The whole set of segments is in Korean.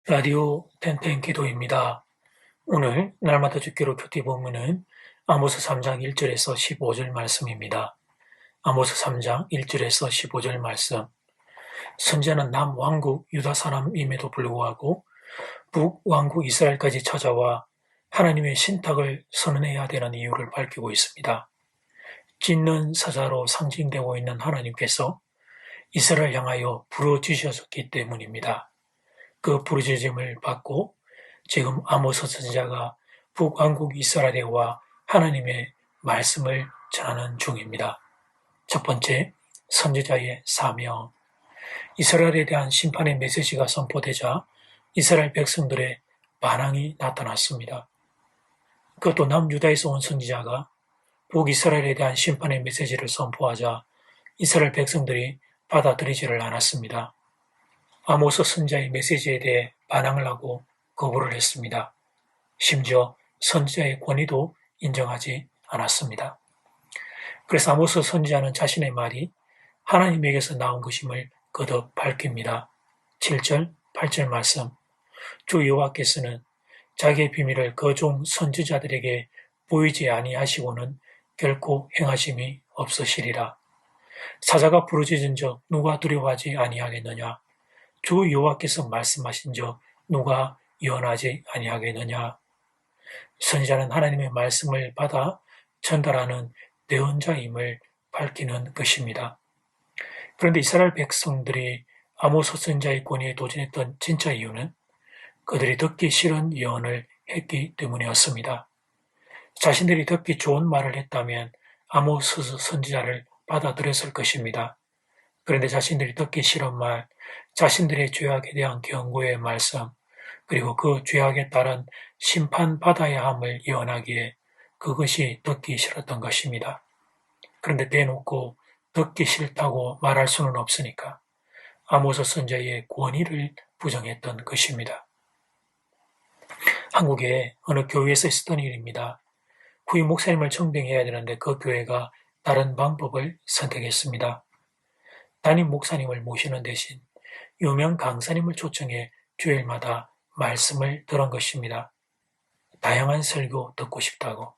라디오 텐텐 기도입니다. 오늘 날마다 죽기로 큐티 본문은 아모스 3장 1절에서 15절 말씀입니다. 아모스 3장 1절에서 15절 말씀. 선지자는 남왕국 유다 사람임에도 불구하고 북왕국 이스라엘까지 찾아와 하나님의 신탁을 선언해야 되는 이유를 밝히고 있습니다. 찢는 사자로 상징되고 있는 하나님께서 이스라엘 향하여 부르짖으셨기 때문입니다. 그 부르짖음을 받고 지금 아모스 선지자가 북왕국 이스라엘에 와 하나님의 말씀을 전하는 중입니다. 첫 번째, 선지자의 사명. 이스라엘에 대한 심판의 메시지가 선포되자 이스라엘 백성들의 반항이 나타났습니다. 그것도 남유다에서 온 선지자가 북이스라엘에 대한 심판의 메시지를 선포하자 이스라엘 백성들이 받아들이지를 않았습니다. 아모스 선지자의 메시지에 대해 반항을 하고 거부를 했습니다. 심지어 선지자의 권위도 인정하지 않았습니다. 그래서 아모스 선지자는 자신의 말이 하나님에게서 나온 것임을 거듭 밝힙니다. 7절, 8절 말씀. 주 여호와께서는 자기의 비밀을 그 종 선지자들에게 보이지 아니하시고는 결코 행하심이 없으시리라. 사자가 부르짖은즉 누가 두려워하지 아니하겠느냐? 주 여호와께서 말씀하신즉 누가 예언하지 아니하겠느냐? 선지자는 하나님의 말씀을 받아 전달하는 대언자임을 밝히는 것입니다. 그런데 이스라엘 백성들이 아모스 선지자의 권위에 도전했던 진짜 이유는 그들이 듣기 싫은 예언을 했기 때문이었습니다. 자신들이 듣기 좋은 말을 했다면 아모스 선지자를 받아들였을 것입니다. 그런데 자신들이 듣기 싫은 말, 자신들의 죄악에 대한 경고의 말씀, 그리고 그 죄악에 따른 심판받아야 함을 예언하기에 그것이 듣기 싫었던 것입니다. 그런데 대놓고 듣기 싫다고 말할 수는 없으니까 아모스 선지자의 권위를 부정했던 것입니다. 한국의 어느 교회에서 있었던 일입니다. 후임 목사님을 청빙해야 되는데 그 교회가 다른 방법을 선택했습니다. 담임 목사님을 모시는 대신 유명 강사님을 초청해 주일마다 말씀을 들은 것입니다. 다양한 설교 듣고 싶다고.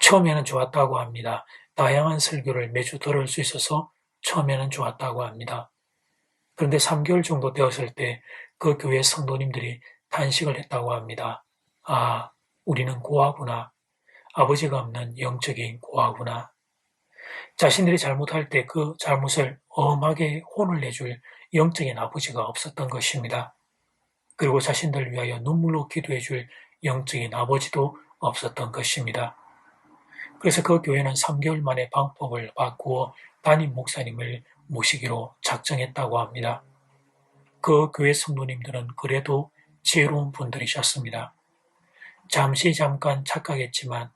처음에는 좋았다고 합니다. 다양한 설교를 매주 들을 수 있어서 처음에는 좋았다고 합니다. 그런데 3개월 정도 되었을 때 그 교회 성도님들이 탄식을 했다고 합니다. 아, 우리는 고아구나. 아버지가 없는 영적인 고아구나. 자신들이 잘못할 때 그 잘못을 엄하게 혼을 내줄 영적인 아버지가 없었던 것입니다. 그리고 자신들을 위하여 눈물로 기도해줄 영적인 아버지도 없었던 것입니다. 그래서 그 교회는 3개월 만에 방법을 바꾸어 담임 목사님을 모시기로 작정했다고 합니다. 그 교회 성도님들은 그래도 지혜로운 분들이셨습니다. 잠깐 착각했지만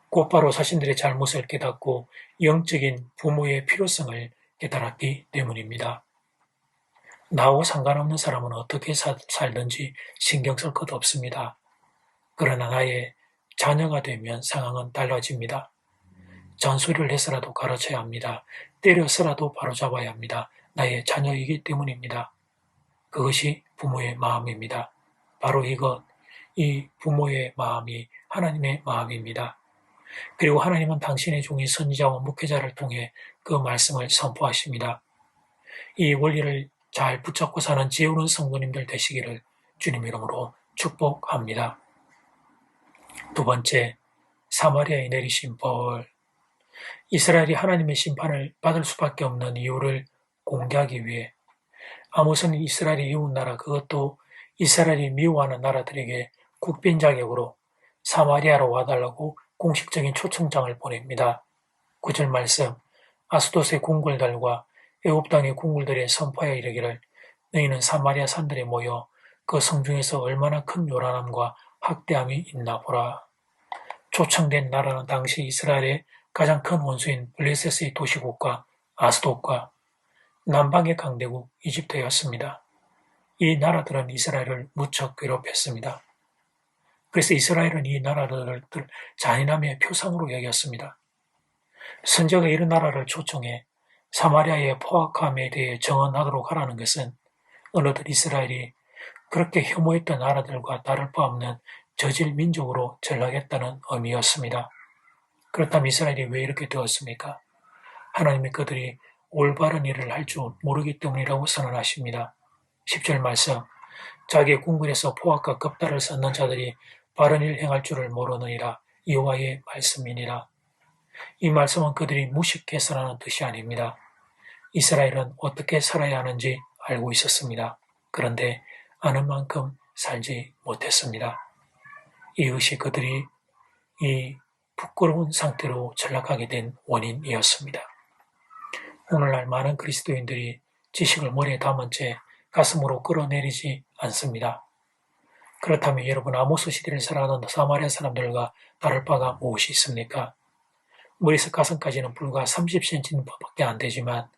곧바로 자신들의 잘못을 깨닫고 영적인 부모의 필요성을 깨달았기 때문입니다. 나하고 상관없는 사람은 어떻게 살든지 신경 쓸 것 없습니다. 그러나 나의 자녀가 되면 상황은 달라집니다. 잔소리를 해서라도 가르쳐야 합니다. 때려서라도 바로잡아야 합니다. 나의 자녀이기 때문입니다. 그것이 부모의 마음입니다. 바로 이 부모의 마음이 하나님의 마음입니다. 그리고 하나님은 당신의 종인 선지자와 목회자를 통해 그 말씀을 선포하십니다. 이 원리를 잘 붙잡고 사는 지혜로운 성도님들 되시기를 주님 이름으로 축복합니다. 두 번째, 사마리아에 내리신 벌. 이스라엘이 하나님의 심판을 받을 수밖에 없는 이유를 공개하기 위해 아모스는 이스라엘의 이웃나라, 그것도 이스라엘이 미워하는 나라들에게 국빈 자격으로 사마리아로 와달라고 공식적인 초청장을 보냅니다. 9절 말씀. 아스돗의 궁궐들과 애굽 땅의 궁궐들에 선포하여 이르기를 너희는 사마리아 산들에 모여 그 성중에서 얼마나 큰 요란함과 학대함이 있나 보라. 초청된 나라는 당시 이스라엘의 가장 큰 원수인 블레셋의 도시국가 아스돗과 남방의 강대국 이집트였습니다. 이 나라들은 이스라엘을 무척 괴롭혔습니다. 그래서 이스라엘은 이 나라들을 잔인함의 표상으로 여겼습니다. 선지자가 이런 나라를 초청해 사마리아의 포악함에 대해 정언하도록 하라는 것은 어느덧 이스라엘이 그렇게 혐오했던 나라들과 다를 바 없는 저질 민족으로 전락했다는 의미였습니다. 그렇다면 이스라엘이 왜 이렇게 되었습니까? 하나님이 그들이 올바른 일을 할 줄 모르기 때문이라고 선언하십니다. 10절 말씀, 자기의 궁궐에서 포악과 겁달을 쌓는 자들이 바른 일 행할 줄을 모르느니라. 여호와의 말씀이니라. 이 말씀은 그들이 무식해서라는 뜻이 아닙니다. 이스라엘은 어떻게 살아야 하는지 알고 있었습니다. 그런데 아는 만큼 살지 못했습니다. 이것이 그들이 이 부끄러운 상태로 전락하게 된 원인이었습니다. 오늘날 많은 그리스도인들이 지식을 머리에 담은 채 가슴으로 끌어내리지 않습니다. 그렇다면 여러분, 아모스 시대를 살아가는 사마리아 사람들과 다를 바가 무엇이 있습니까? 머리에서 가슴까지는 불과 30cm밖에 안 되지만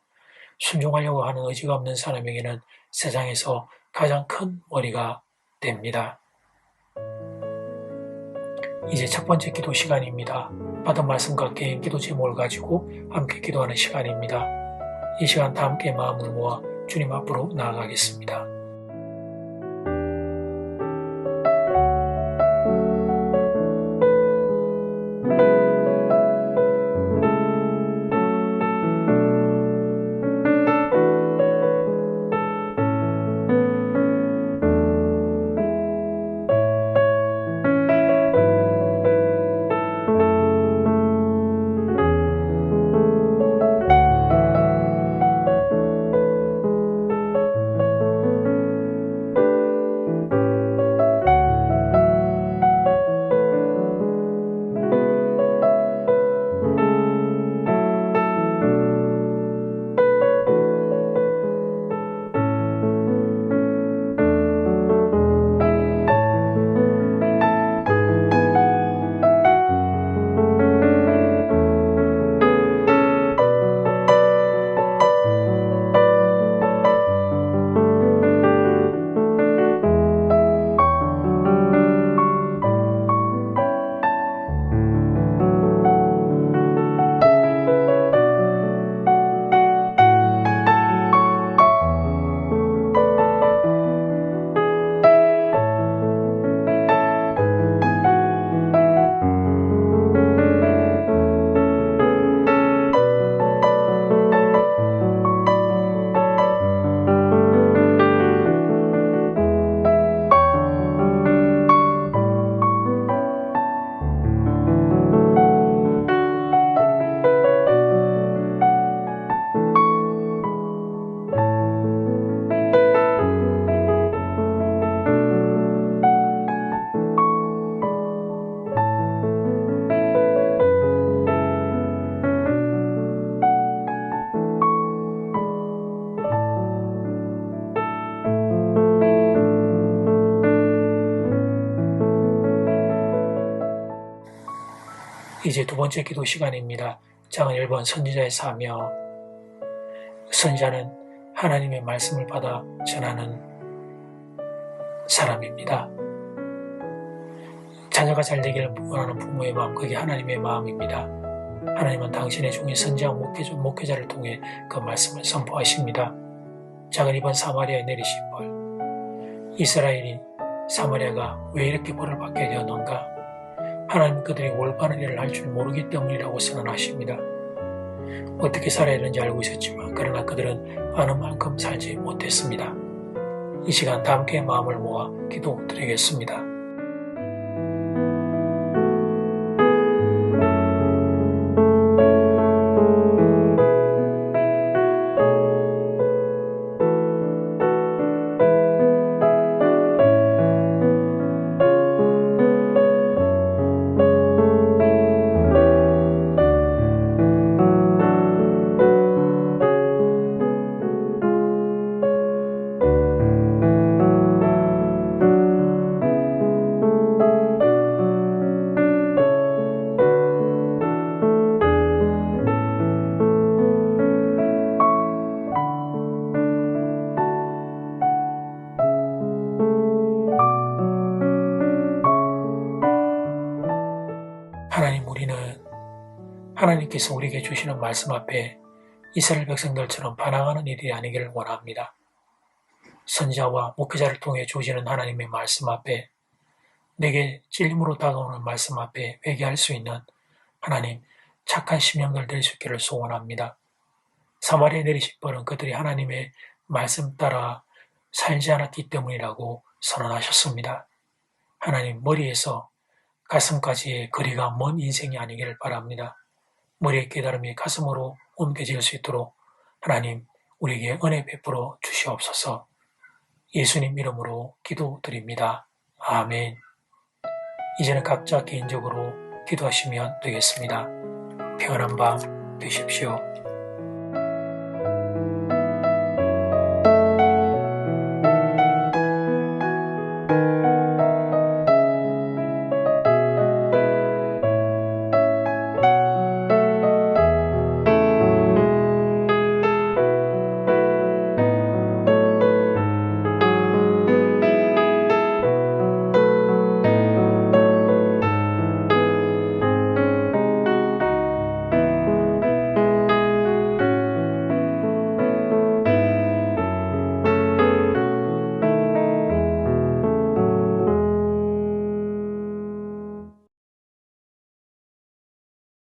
순종하려고 하는 의지가 없는 사람에게는 세상에서 가장 큰 머리가 됩니다. 이제 첫 번째 기도 시간입니다. 받은 말씀과 개인 기도 제목을 가지고 함께 기도하는 시간입니다. 이 시간 다 함께 마음을 모아 주님 앞으로 나아가겠습니다. 이제 두 번째 기도 시간입니다. 장은 1번 선지자의 사명. 선지자는 하나님의 말씀을 받아 전하는 사람입니다. 자녀가 잘 되기를 원하는 부모의 마음, 그게 하나님의 마음입니다. 하나님은 당신의 종의 선지자 목회자를 통해 그 말씀을 선포하십니다. 작은 2번 사마리아에 내리신 벌. 이스라엘이 사마리아가 왜 이렇게 벌을 받게 되었는가? 하나님 그들이 올바른 일을 할 줄 모르기 때문이라고 선언하십니다. 어떻게 살아야 하는지 알고 있었지만 그러나 그들은 아는 만큼 살지 못했습니다. 이 시간 다 함께 마음을 모아 기도드리겠습니다. 하나님, 우리는 하나님께서 우리에게 주시는 말씀 앞에 이스라엘 백성들처럼 반항하는 일이 아니기를 원합니다. 선지자와 목회자를 통해 주어지는 하나님의 말씀 앞에, 내게 찔림으로 다가오는 말씀 앞에 회개할 수 있는 하나님 착한 심령들 될 수 있기를 소원합니다. 사마리아 내리십벌은 그들이 하나님의 말씀 따라 살지 않았기 때문이라고 선언하셨습니다. 하나님, 머리에서 가슴까지의 거리가 먼 인생이 아니기를 바랍니다. 머리의 깨달음이 가슴으로 옮겨질 수 있도록 하나님, 우리에게 은혜 베풀어 주시옵소서. 예수님 이름으로 기도드립니다. 아멘. 이제는 각자 개인적으로 기도하시면 되겠습니다. 평안한 밤 되십시오.